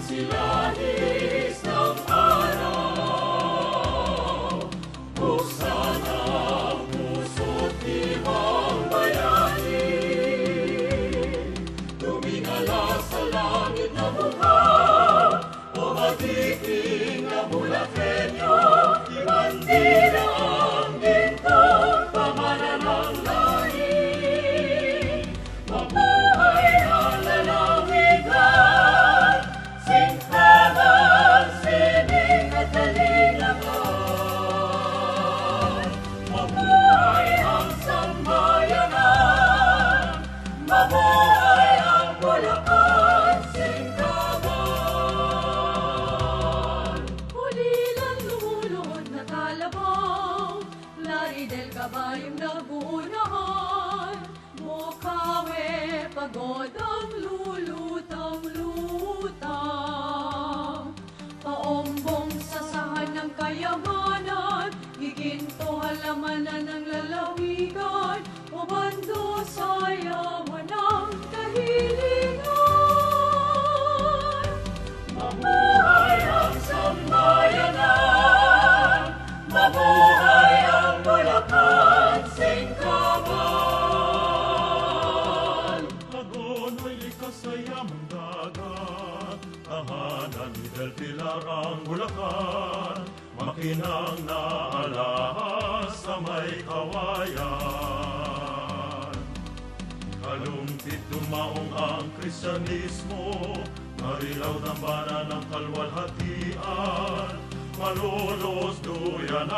silahis ng araw, buksan ang puso't ibang bayani. Tumingala sa langit na mukha, o magiging na Bulakenyo, ibandila ang gintong pamana ng lahi. Mabuhay ang lalawigan, singkalan, sining at kalinangan. Mabuhay ang sambayanan, mabuhay ang Bulacan, singkalan. Ulilang lumulunod na kalabaw, lari del kabayong naguunahan. Bukawe, pagod ang lulutang-lutang. Paombong sasahan ng kayamanan, giginto halamanan ng lalawigan, o bando sa yaman ng kahilingan. Mabuhay ang sambayanan, mabuhay ang Bulacan, singkalan. Hagono'y likas sa yamang dagat, tahanan ni Del Pilar ang Bulacan, makinang naalahas sa may kawayan. Kalumpit dumaong ang Kristyanismo, marilaw dambana ng kalwalhatian, malulos duyan